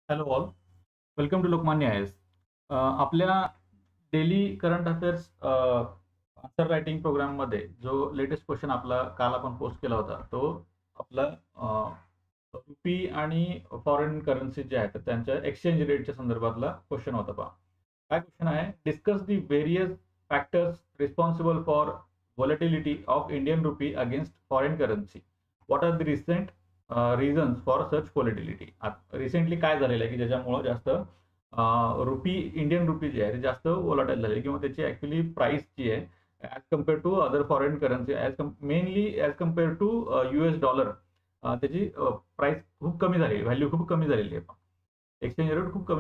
Hello all, welcome to Lokmanya I S. आपल्या daily current affairs answer writing प्रोग्राममध्ये जो latest question आपला काल आपण पोस्ट केला होता, तो आपला रुपी आणि फॉरेन करन्सी जे आहेत तर त्यांच्या एक्सचेंज रेटच्या संदर्भातला क्वेश्चन होता. पहा काय क्वेश्चन आहे. Discuss the various factors responsible for volatility of Indian rupee against foreign currency. What are the recent reasons for such volatility. Recently काय झालेलं आहे की ज्याच्यामुळं जास्त रुपी इंडियन रुपी जी आहे ती जास्त वॉलेटाईल झाली किंवा त्याची ऍक्च्युली प्राइस जी आहे as compare to other foreign currency mainly as compare to US dollar त्याची प्राइस खूप कमी झालेली, व्हॅल्यू खूप कमी झालेली आहे. एक्सचेंज रेट खूप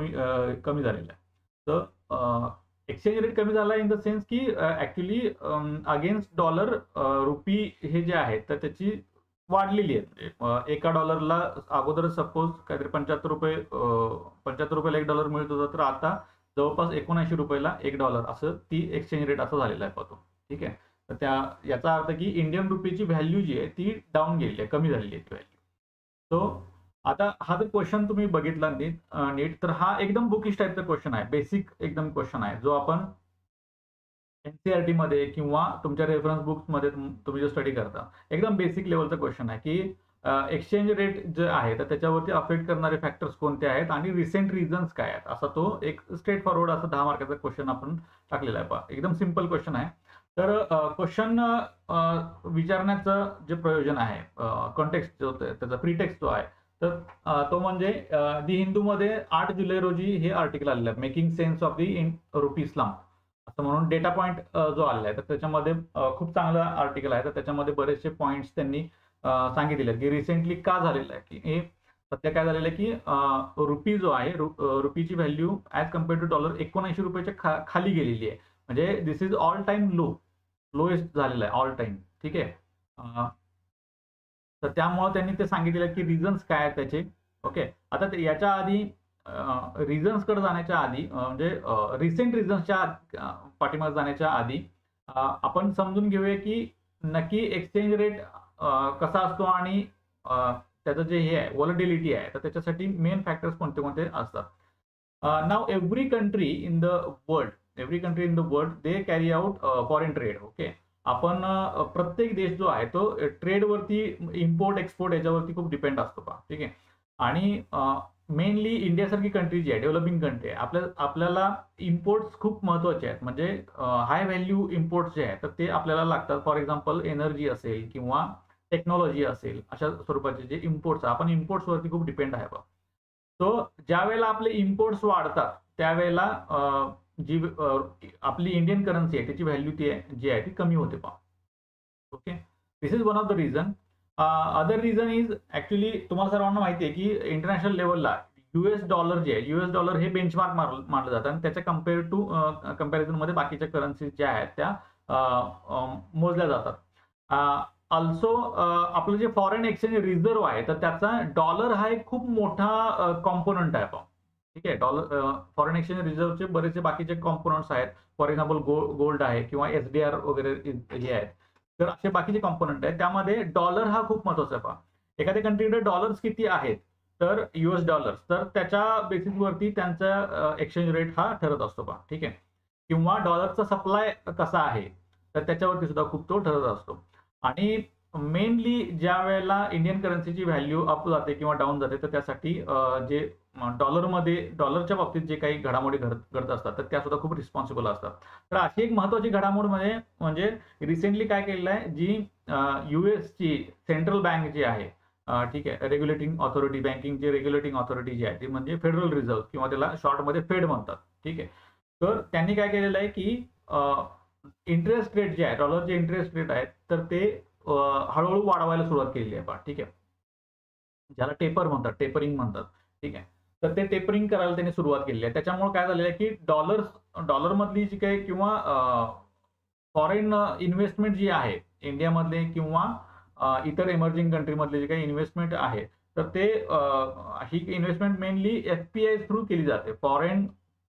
कमी झालेला आहे. तर एक्सचेंज रेट कमी झाला इन द सेन्स की ऍक्च्युली अगेन्स्ट डॉलर रुपी हे जे आहे तर त्याची वाढलेली आहे. म्हणजे एका डॉलरला अगोदर सपोज काहीतरी 75 रुपये 75 रुपयाला एक डॉलर मिळत होता, तर आता जवळपास 79 रुपयाला एक डॉलर असं ती एक्सचेंज रेट असं झालेला आहे पाहतो. ठीक आहे. तर याचा अर्थ की इंडियन रुपीची व्हॅल्यू जी आहे ती डाऊन गेलेली आहे, कमी झालेली आहे ती व्हॅल्यू. सो आता हा जर क्वेश्चन तुम्ही बघितला नीट तर हा एकदम बुकिश टाईपचा क्वेश्चन आहे, बेसिक एकदम क्वेश्चन आहे, जो आपण एनसीईआरटी मध्ये किंवा तुमच्या रेफरन्स बुक्स मध्ये तुम्ही जो स्टडी करता एकदम बेसिक लेवलचा क्वेश्चन आहे की एक्सचेंज रेट जे आहे तर त्याच्यावरती अफेक्ट करणारे फॅक्टर्स कोणते आहेत आणि रिसेंट रिझन्स काय आहेत, असा तो एक स्ट्रेट फॉरवर्ड असा 10 मार्काचा क्वेश्चन आपण टाकलेला आहे. पहा एकदम सिंपल क्वेश्चन आहे. तर क्वेश्चन विचारण्याचं जे प्रयोजन आहे, कॉन्टेक्स्ट जो त्याचा प्रीटेक्स्ट जो आहे, तर तो म्हणजे दी हिंदूमध्ये 8 जुलै रोजी हे आर्टिकल आलेलं आहे, making sense of the rupee slump असं म्हणून डेटा पॉइंट जो आलेला आहे तर त्याच्यामध्ये खूप चांगलं आर्टिकल आहे. तर त्याच्यामध्ये बरेचसे पॉइंट्स त्यांनी सांगितलेले आहेत की रिसेंटली का झालेलं आहे, की हे सध्या काय झालेलं आहे की रुपी जो आहे रुपीची value as compare to dollar 79 रुपयाच्या खाली गेलेली आहे. म्हणजे this is all time lowest झालेला आहे ऑल टाइम. ठीक आहे. तर त्यामुळे त्यांनी ते सांगितलेलं की रिझन्स काय आहेत त्याचे. ओके. आता याच्या आधी रिझन्सकडे जाण्याच्या आधी म्हणजे रिसेंट रिझन्सच्या पाठीमागे जाण्याच्या आधी आपण समजून घेऊया की नक्की एक्सचेंज रेट कसा असतो आणि त्याचं जे हे आहे व्हॉलेटिलिटी आहे तर त्याच्यासाठी मेन फॅक्टर्स कोणते कोणते असतात. नाव every country in the world they carry out foreign trade. Okay. आपण प्रत्येक देश जो आहे तो ट्रेडवरती इम्पोर्ट एक्सपोर्ट याच्यावरती खूप डिपेंड असतो. पहा ठीक आहे. आणि मेनली इंडियासारखी कंट्री जी आहे डेव्हलपिंग कंट्री आहे, आपल्याला इम्पोर्ट्स खूप महत्वाचे आहेत. म्हणजे हाय व्हॅल्यू इम्पोर्ट्स जे आहेत तर ते आपल्याला लागतात. फॉर एक्झाम्पल एनर्जी असेल किंवा टेक्नॉलॉजी असेल, अशा स्वरूपाचे जे इम्पोर्ट्स आपण इम्पोर्ट्सवरती खूप डिपेंड आहे. सो ज्या वेळेला आपले इम्पोर्ट्स वाढतात त्यावेळेला जी आपली इंडियन करन्सी आहे त्याची व्हॅल्यू जी आहे ती कमी होते. पहा okay. This is one of the reason. Other reason is actually तुम्हाला सर्वांना माहिती आहे की इंटरनॅशनल लेवलला US डॉलर जे आहे, US डॉलर हे बेंचमार्क मानलं जातं आणि त्याच्या कम्पॅरिझन मध्ये बाकीच्या करन्सी ज्या आहेत त्या मोजल्या जातात. ऑल्सो आपलं जे फॉरेन एक्सचेंज रिझर्व्ह आहे तर त्याचा डॉलर हा एक खूप मोठा कॉम्पोनंट आहे. ठीक आहे. डॉलर फॉरेन एक्सचेंज रिझर्व्हचे बरेचसे बाकीचे कॉम्पोनंट्स आहेत. फॉर एक्झाम्पल गोल्ड आहे किंवा SDR वगैरे हे आहेत. तर असे बाकीचे कॉम्पोनंट आहेत त्यामध्ये डॉलर हा खूप महत्वाचा आहे. पहा एखाद्या कंट्रीकडे डॉलर्स किती आहेत तर US डॉलर्स, तर त्याच्या बेसिसवरती त्यांचा एक्सचेंज रेट हा ठरत असतो. पहा ठीक आहे. किंवा डॉलरचा सप्लाय कसा आहे तर त्याच्यावरती सुद्धा खूप तो ठरत असतो. आणि मेनली ज्या वेळेला इंडियन करन्सीची व्हॅल्यू अप जाते किंवा डाऊन जाते तर त्यासाठी जे डॉलरच्या बाबतीत जे काही घडामोडी घडत असतात तर त्या सुद्धा खूप रिस्पॉन्सिबल असतात. तर अशी एक महत्वाची घडामोड म्हणजे रिसेंटली काय केलेलं आहे, जी ची सेंट्रल बँक जी आहे, ठीक आहे, रेग्युलेटिंग ऑथॉरिटी, बँकिंगची रेग्युलेटिंग ऑथॉरिटी जी आहे ती म्हणजे फेडरल रिझर्व्ह किंवा त्याला शॉर्टमध्ये फेड म्हणतात. ठीक आहे. तर त्यांनी काय केलेलं आहे की इंटरेस्ट रेट जे आहे, डॉलरचे इंटरेस्ट रेट आहेत तर ते हळूहळू वाढवायला सुरुवात केलेली आहे. पहा ठीक आहे. ज्याला टेपरिंग म्हणतात. ठीक आहे. तर ते टेपरिंग करायला त्यांनी सुरुवात केलेली आहे. त्याच्यामुळे काय झालेलं आहे की डॉलरमधली जी काही किंवा फॉरेन इन्व्हेस्टमेंट जी आहे इंडियामधले किंवा इतर इमर्जिंग कंट्रीमधले जे काही इन्व्हेस्टमेंट आहे तर ते ही इन्व्हेस्टमेंट मेनली FPI थ्रू केली जाते, फॉरेन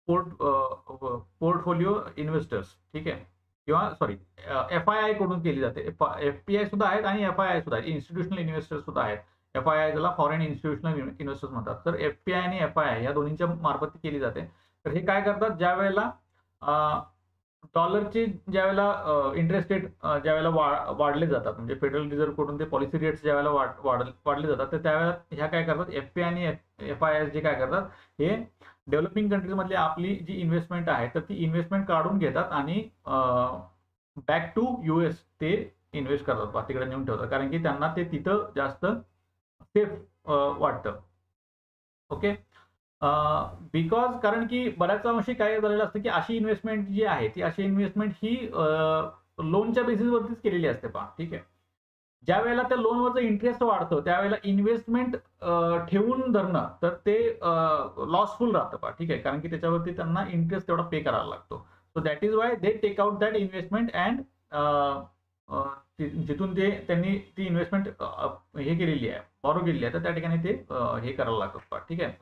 पोर्टफोलिओ इन्व्हेस्टर्स. ठीक आहे. किंवा FII कडून केली जाते. FPI सुद्धा आहेत आणि FII सुद्धा आहेत, इन्स्टिट्यूशनल इन्व्हेस्टर्स सुद्धा आहेत. FIIला फॉरेन इन्स्टिट्यूशनल इन्व्हेस्टर्स म्हणतात. तर FPI आणि FII या दोन्हींच्या मार्फत ती केली जाते. तर हे काय करतात, ज्यावेळेला डॉलरची ज्यावेळेला इंटरेस्ट रेट ज्यावेळेला वाढले जातात, म्हणजे फेडरल रिझर्व्ह कडून ते पॉलिसी रेट्स ज्यावेळेला वाढले जातात, तर त्यावेळेला ह्या काय करतात, FPI आणि FII जे काय करतात, हे डेव्हलपिंग कंट्रीज मधली आपली जी इन्व्हेस्टमेंट आहे तर ती इन्व्हेस्टमेंट काढून घेतात आणि बॅक टू US ते इन्व्हेस्ट करतात, तिकडे नेऊन ठेवतात, कारण की त्यांना ते तिथं जास्त सेफ वाटतं. ओके. बिकॉज कारण की बऱ्याच अंशी काय झालेलं असतं, की अशी इन्व्हेस्टमेंट जी आहे ती अशी इन्व्हेस्टमेंट ही लोनच्या बेसिसवरतीच केलेली असते पहा. ठीक आहे. ज्या वेळेला त्या लोनवरचं इंटरेस्ट वाढतं त्यावेळेला इन्व्हेस्टमेंट ठेवून धरणं तर ते लॉसफुल राहतं पहा. ठीक आहे. कारण की त्याच्यावरती त्यांना इंटरेस्ट तेवढा पे करावा लागतो. So that is why they take out that investment and जिथून ते त्यांनी ती इन्व्हेस्टमेंट हे केलेली आहे, बॉरो केलेली आहे, तर त्या ठिकाणी ते हे करायला लागतात. ठीक आहे.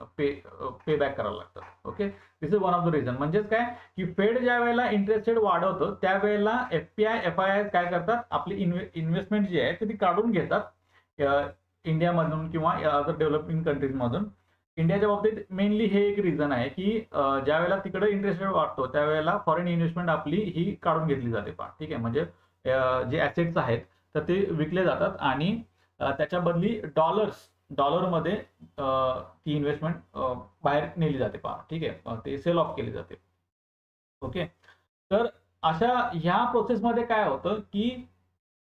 पे बॅक करायला लागतात. Okay. This is one of the reason. म्हणजेच काय, की फेड ज्या वेळेला इंटरेस्ट रेट वाढवतं त्यावेळेला FPI FII काय करतात, आपली इन्व्हेस्टमेंट जी आहे ती काढून घेतात इंडियामधून किंवा अदर डेव्हलपिंग कंट्रीज मधून. इंडियाच्या बाबतीत मेनली हे एक रिझन आहे, की ज्या वेळेला तिकडे इंटरेस्ट रेट वाढतो त्यावेळेला फॉरेन इन्व्हेस्टमेंट आपली ही काढून घेतली जाते पहा. ठीक आहे. म्हणजे जे ॲसेट्स आहेत तर ते विकले जातात आणि त्याच्या बदली डॉलरमध्ये ती इन्व्हेस्टमेंट बाहेर नेली जाते पहा. ठीक आहे. ते सेल ऑफ केली जाते. ओके. तर अशा ह्या प्रोसेसमध्ये काय होतं, की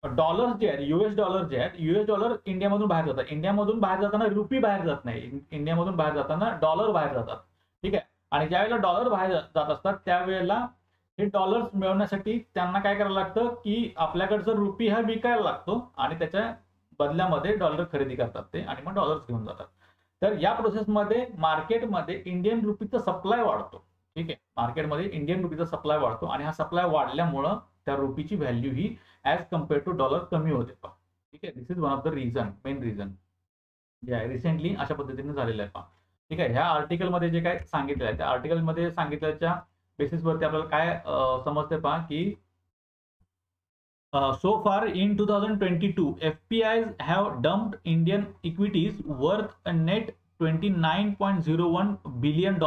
डॉलर्स जे आहेत, US डॉलर जे आहेत, US डॉलर इंडियामधून बाहेर जातात. इंडियामधून बाहेर जाताना रुपी बाहेर जात नाही, इंडियामधून बाहेर जाताना डॉलर बाहेर जातात. ठीक आहे. आणि ज्यावेळेला डॉलर बाहेर जात असतात त्यावेळेला हे डॉलर्स मिळवण्यासाठी त्यांना काय करायला लागतं, की आपल्याकडचा रुपी हा विकायला लागतो आणि त्याच्या बदल्यामध्ये डॉलर खरेदी करतात ते आणि मग डॉलर्स घेऊन जातात. तर या प्रोसेसमध्ये मार्केटमध्ये इंडियन रुपीचा सप्लाय वाढतो. ठीक आहे. मार्केटमध्ये इंडियन रुपीचा सप्लाय वाढतो आणि हा सप्लाय वाढल्यामुळं त्या रुपीची व्हॅल्यू ही ॲज कम्पेअर टू डॉलर कमी होते. ठीक आहे. This is one of the reason, main reason जे आहे रिसेंटली अशा पद्धतीने झालेलं आहे पहा. ठीक आहे. ह्या आर्टिकलमध्ये जे काय सांगितलं आहे त्या आर्टिकलमध्ये सांगितल्याच्या बेसिसवरती आपल्याला काय समजते पहा, की so far in 2022 FPIs have dumped Indian equities worth a net $29.01 billion,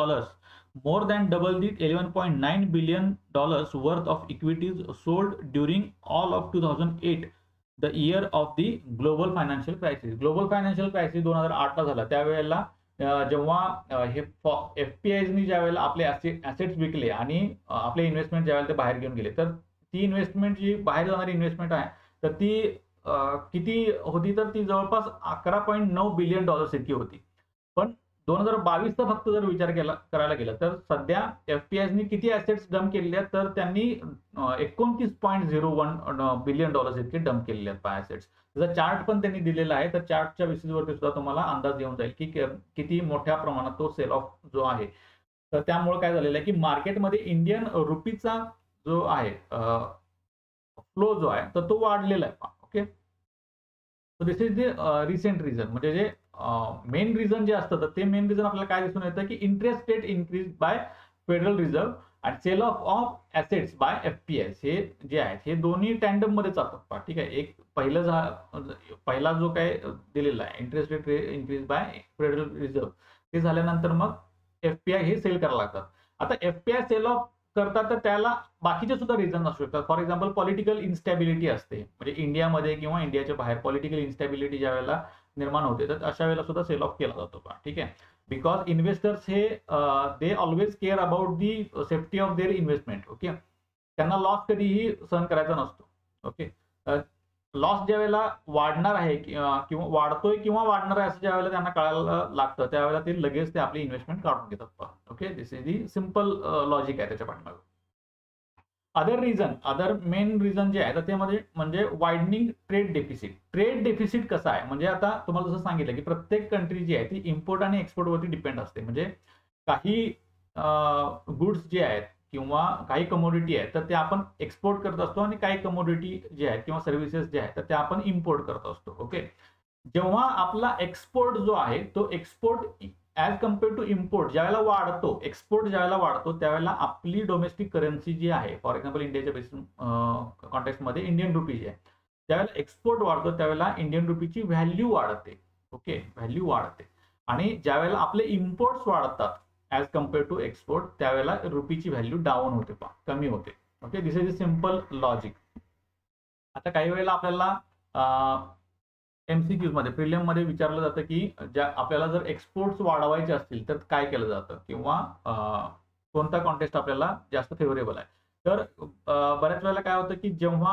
more than double the $11.9 billion worth of equities sold during all of 2008, the year of the global financial crisis. Global financial crisis 2008 ला झाला. त्यावेळेला जेव्हा हे FPIsनी ज्यावेळेला आपले assets विकले आणि आपले इन्व्हेस्टमेंट ज्यावेळेला ते बाहेर घेऊन गेले, तर ती इन्व्हेस्टमेंट जी बाहेर जाणारी इन्व्हेस्टमेंट आहे तर ती किती होती, तर ती जवळपास $11.9 बिलियन इतकी होती. पण 2022चा फक्त जर विचार करायला गेला तर सध्या FPIsनी किती ॲसेट्स डंप केलेले आहेत, तर त्यांनी $29.01 बिलियन इतके डंप केलेले आहेत ॲसेट्स. त्याचा चार्ट पण त्यांनी दिलेला आहे. तर चार्टच्या बेसिसवरती सुद्धा तुम्हाला अंदाज येऊन जाईल, की किती मोठ्या प्रमाणात तो सेल ऑफ जो आहे. तर त्यामुळे काय झालेलं आहे, की मार्केटमध्ये इंडियन रुपीचा जो आहे फ्लो जो आहे तर तो वाढलेला आहे. Okay. So this is the recent reason. म्हणजे जे मेन रिझन जे असतं तर ते मेन रिझन आपल्याला काय दिसून येतं, की interest rate increase by federal reserve आणि sell off assets by FPIs हे जे आहेत हे दोन्ही टँडम मध्ये चालतात. ठीक आहे. एक पहिला जो काय दिलेला आहे interest rate increase by federal reserve ते झाल्यानंतर मग FPI हे सेल करायला लागतात. आता FPI सेल ऑफ करतात तर त्याला बाकीचे सुद्धा रिझन असू शकतात. फॉर एक्झाम्पल पॉलिटिकल इन्स्टॅबिलिटी असते, म्हणजे इंडियामध्ये किंवा इंडियाच्या बाहेर पॉलिटिकल इन्स्टॅबिलिटी ज्या वेळेला निर्माण होते तर अशा वेळेला सुद्धा सेल ऑफ केला जातो. ठीक आहे. बिकॉज इन्व्हेस्टर्स हे they always care about the safety of their investment. Okay. त्यांना लॉस कधीही सहन करायचा नसतो. ओके. लॉस ज्या वेळेला वाढणार आहे किंवा वाढतोय किंवा वाढणार आहे असं ज्या वेळेला त्यांना कळायला लागतं त्यावेळेला ते लगेच ते आपली इन्व्हेस्टमेंट काढून घेतात. Okay. This is the simple logic आहे त्याच्या पाठीमागे. अदर मेन रिझन जे आहे तर ते म्हणजे widening trade deficit. Trade deficit कसं आहे, म्हणजे आता तुम्हाला जसं सांगितलं, की प्रत्येक कंट्री जी आहे ती इम्पोर्ट आणि एक्सपोर्ट वरती डिपेंड असते. म्हणजे काही गुड्स जे आहेत किंवा काही कमोडिटी आहेत तर ते आपण एक्सपोर्ट करत असतो आणि काही कमोडिटी जे आहेत किंवा सर्व्हिसेस जे आहेत तर ते आपण इम्पोर्ट करत असतो. ओके. जेव्हा आपला एक्सपोर्ट जो आहे तो export as compare to import ज्यावेळेला वाढतो, एक्सपोर्ट ज्यावेळेला वाढतो त्यावेळेला आपली डोमेस्टिक करन्सी जी आहे, फॉर एक्झाम्पल इंडियाच्या बेसिस कॉन्टेक्स्टमध्ये इंडियन रुपी जी आहे, त्यावेळेला एक्सपोर्ट वाढतो त्यावेळेला इंडियन रुपीची व्हॅल्यू वाढते. ओके, व्हॅल्यू वाढते. आणि ज्यावेळेला आपले इम्पोर्ट्स वाढतात ॲज कम्पेअर टू एक्सपोर्ट, त्यावेळेला रुपीची व्हॅल्यू डाऊन होते, कमी होते. Okay, this is a simple logic. आता काही वेळेला आपल्याला MCQs मध्ये प्रिलियम मध्ये विचारलं जातं की आपल्याला जर एक्सपोर्ट्स वाढवायचे असतील तर काय केलं जातं, किंवा कोणता कॉन्टेस्ट आपल्याला जास्त फेवरेबल आहे. तर बऱ्याच वेळेला काय होतं की जेव्हा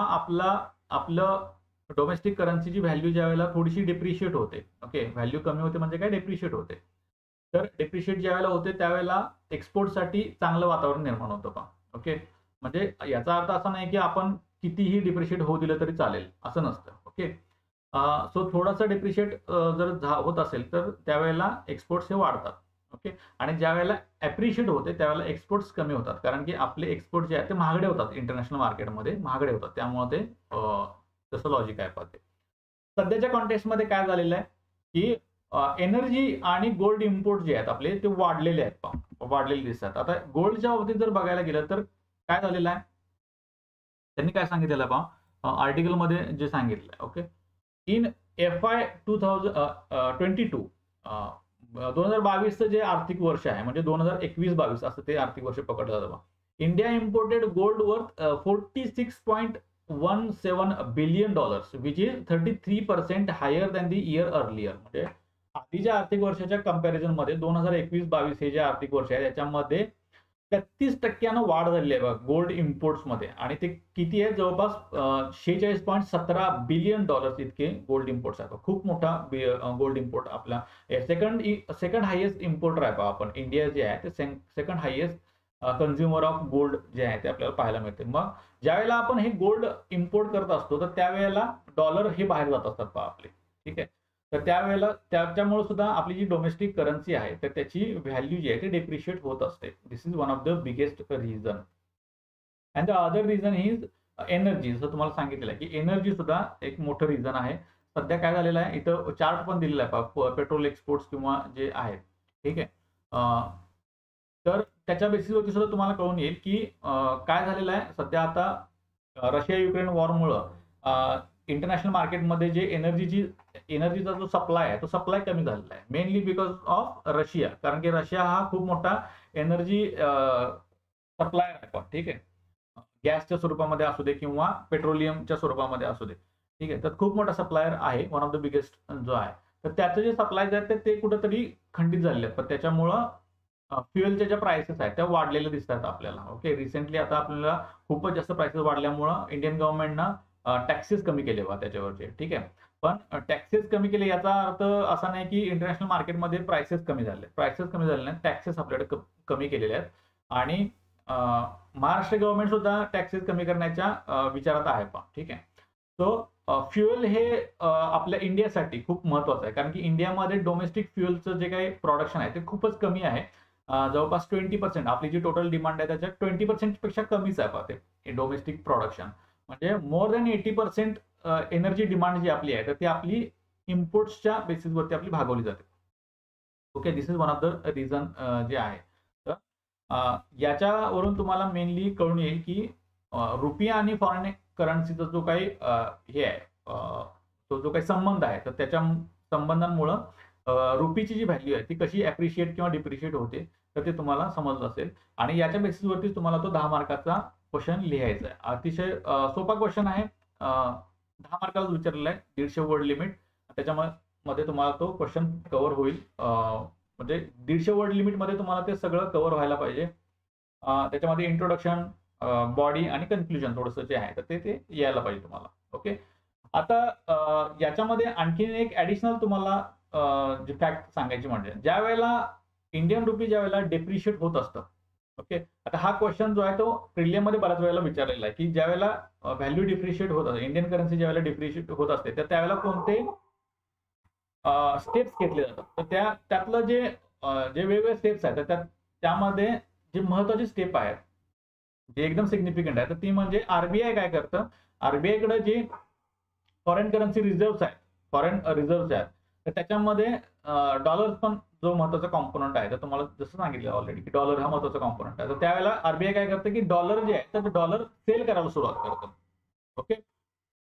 आपलं डोमेस्टिक करन्सीची व्हॅल्यू ज्या वेळेला थोडीशी डिप्रिशिएट होते, ओके, व्हॅल्यू कमी होते म्हणजे काय, डिप्रिशिएट होते. तर डिप्रिशिएट ज्या वेळेला होते त्यावेळेला एक्सपोर्टसाठी चांगलं वातावरण निर्माण होतं का. ओके, म्हणजे याचा अर्थ असा नाही की आपण कितीही डिप्रिशिएट होऊ दिलं तरी चालेल, असं नसतं. ओके, सो थोडंसं डिप्रिशिएट जर होत असेल तर त्यावेळेला एक्सपोर्ट्स हे वाढतात. ओके, आणि ज्या वेळेला ॲप्रिशिएट होते त्यावेळेला एक्सपोर्ट्स कमी होतात, कारण की आपले एक्सपोर्ट जे आहेत ते महागडे होतात, इंटरनॅशनल मार्केटमध्ये महागडे होतात, त्यामुळे ते तसं लॉजिक आहे पाहते. सध्याच्या कॉन्टेक्स्टमध्ये काय झालेलं आहे की एनर्जी आणि गोल्ड इम्पोर्ट जे आहेत आपले ते वाढलेले आहेत, वाढलेले दिसतात. आता गोल्डच्या बाबतीत जर बघायला गेलं तर काय झालेलं आहे, त्यांनी काय सांगितलेलं आहे पहा, आर्टिकलमध्ये जे सांगितलं आहे. ओके, इन FY 2022 2022चं जे आर्थिक वर्ष आहे, म्हणजे 2021-22 असं ते आर्थिक वर्ष पकडलं जातं. India imported gold worth $46.17 billion, which is 33% higher than the year earlier. म्हणजे आधीच्या आर्थिक वर्षाच्या कंपॅरिझन मध्ये 2021-22 हे जे आर्थिक वर्ष आहे त्याच्यामध्ये 33% वाढ झालेली आहे बघा गोल्ड इम्पोर्ट्स मध्ये. आणि ते किती आहे, जवळपास $46.17 बिलियन इतके गोल्ड इम्पोर्ट्स आहेत. खूप मोठा गोल्ड इम्पोर्ट आपला सेकंड हायेस्ट इम्पोर्टर आहे पहा आपण. इंडिया जे आहे ते second highest consumer of gold जे आहे ते आपल्याला पाहायला मिळते. मग ज्यावेळेला आपण हे गोल्ड इम्पोर्ट करत असतो तर त्यावेळेला डॉलर हे बाहेर जात असतात पहा आपले. ठीक आहे, तर त्यावेळेला त्याच्यामुळे सुद्धा आपली जी डोमेस्टिक करन्सी आहे तर त्याची व्हॅल्यू जी आहे ती डिप्रिशिएट होत असते. This is one of the biggest reason. And the other reason is energy. जसं तुम्हाला सांगितलेलं आहे की एनर्जी सुद्धा एक मोठं रिझन आहे. सध्या काय झालेलं आहे, इथं चार्ट पण दिलेला आहे पेट्रोल एक्सपोर्ट्स किंवा जे आहेत. ठीक आहे, तर त्याच्या बेसिसवरती सुद्धा तुम्हाला कळून येईल की काय झालेलं आहे सध्या. आता रशिया युक्रेन वॉरमुळं इंटरनॅशनल मार्केटमध्ये जे एनर्जीचा जो सप्लाय आहे तो सप्लाय कमी झालेला आहे, मेनली बिकॉज ऑफ रशिया. कारण की रशिया हा खूप मोठा एनर्जी सप्लायर आहे. ठीक आहे, गॅसच्या स्वरूपामध्ये असू दे किंवा पेट्रोलियमच्या स्वरूपामध्ये असू दे. ठीक आहे, तर खूप मोठा सप्लायर आहे, वन ऑफ द बिगेस्ट जो आहे. तर त्याचे जे सप्लायज आहेत ते कुठेतरी खंडित झालेले आहेत. पण त्याच्यामुळं फ्युएलच्या ज्या प्राइसेस आहेत त्या वाढलेल्या दिसतात आपल्याला. ओके, रिसेंटली आता आपल्याला खूपच जास्त प्राइसेस वाढल्यामुळं इंडियन गव्हर्नमेंटनं टॅक्सेस कमी केले बा त्याच्यावरचे. ठीक आहे, पण टॅक्सेस कमी केले याचा अर्थ असा नाही की इंटरनॅशनल मार्केटमध्ये प्राइसेस कमी झाले. प्राइसेस कमी झाले नाही, टॅक्सेस आपल्याकडे कमी केलेले आहेत. आणि महाराष्ट्र गव्हर्नमेंट सुद्धा टॅक्सेस कमी करण्याच्या विचारात आहे पहा. ठीक आहे, सो फ्युएल हे आपल्या इंडियासाठी खूप महत्वाचं आहे, कारण की इंडियामध्ये डोमेस्टिक फ्युएलचं जे काही प्रोडक्शन आहे ते खूपच कमी आहे. जवळपास 20% आपली जी टोटल डिमांड आहे त्याच्या 20% पेक्षा कमीच आहे पहा ते डोमेस्टिक प्रोडक्शन. म्हणजे मोर दॅन 80% एनर्जी डिमांड जी आपली आहे तर ती आपली इम्पोर्ट्सच्या बेसिसवरती आपली भागवली जाते. Okay, this is one of the reason जे आहे. तर याच्यावरून तुम्हाला मेनली कळून येईल की रुपया आणि फॉरेन करन्सीचा जो काही हे आहे तो जो काही संबंध आहे तर त्याच्या संबंधांमुळं रुपीची जी व्हॅल्यू आहे ती कशी ॲप्रिशिएट किंवा डिप्रिशिएट होते तर ते तुम्हाला समजलं असेल. आणि याच्या बेसिसवरती तुम्हाला तो 10 मार्काचा क्वेश्चन लिहायचा आहे. अतिशय सोपा क्वेश्चन आहे, 10 मार्काला विचारलेला आहे, 150 वर्ड लिमिट. त्याच्यामध्ये तुम्हाला तो क्वेश्चन कव्हर होईल. म्हणजे 150 वर्ड लिमिटमध्ये तुम्हाला ते सगळं कव्हर व्हायला पाहिजे. त्याच्यामध्ये इंट्रोडक्शन, बॉडी आणि कन्क्लुजन थोडंसं जे आहे तर ते यायला पाहिजे तुम्हाला. ओके, आता याच्यामध्ये आणखीन एक ऍडिशनल तुम्हाला जे फॅक्ट सांगायची म्हणजे ज्या वेळेला इंडियन रुपी ज्या वेळेला डेप्रिशिएट होत असतं. ओके, आता हा क्वेश्चन जो आहे तो प्रिलियममध्ये बऱ्याच वेळेला विचारलेला आहे की ज्या वेळेला व्हॅल्यू डिप्रिशिएट होत असते, इंडियन करन्सी ज्या वेळेला डिप्रिशिएट होत असते तर त्यावेळेला कोणते स्टेप्स घेतले जातात. तर त्यातलं जे वेगवेगळे स्टेप्स आहेत तर त्यामध्ये जे महत्वाची स्टेप आहेत जे एकदम सिग्निफिकंट आहे तर ती म्हणजे आरबीआय काय करतं, आरबीआय कडे जे फॉरेन करन्सी रिझर्व्ह आहेत, फॉरेन रिझर्व्ह आहेत तर त्याच्यामध्ये डॉलर पण जो महत्वाचा कॉम्पोनंट आहे तर तुम्हाला जसं सांगितलं ऑलरेडी की डॉलर हा महत्वाचा कॉम्पोनंट आहे. तर त्यावेळेला आरबीआय काय करतं की डॉलर जे आहे तर डॉलर सेल करायला सुरुवात करतं. ओके,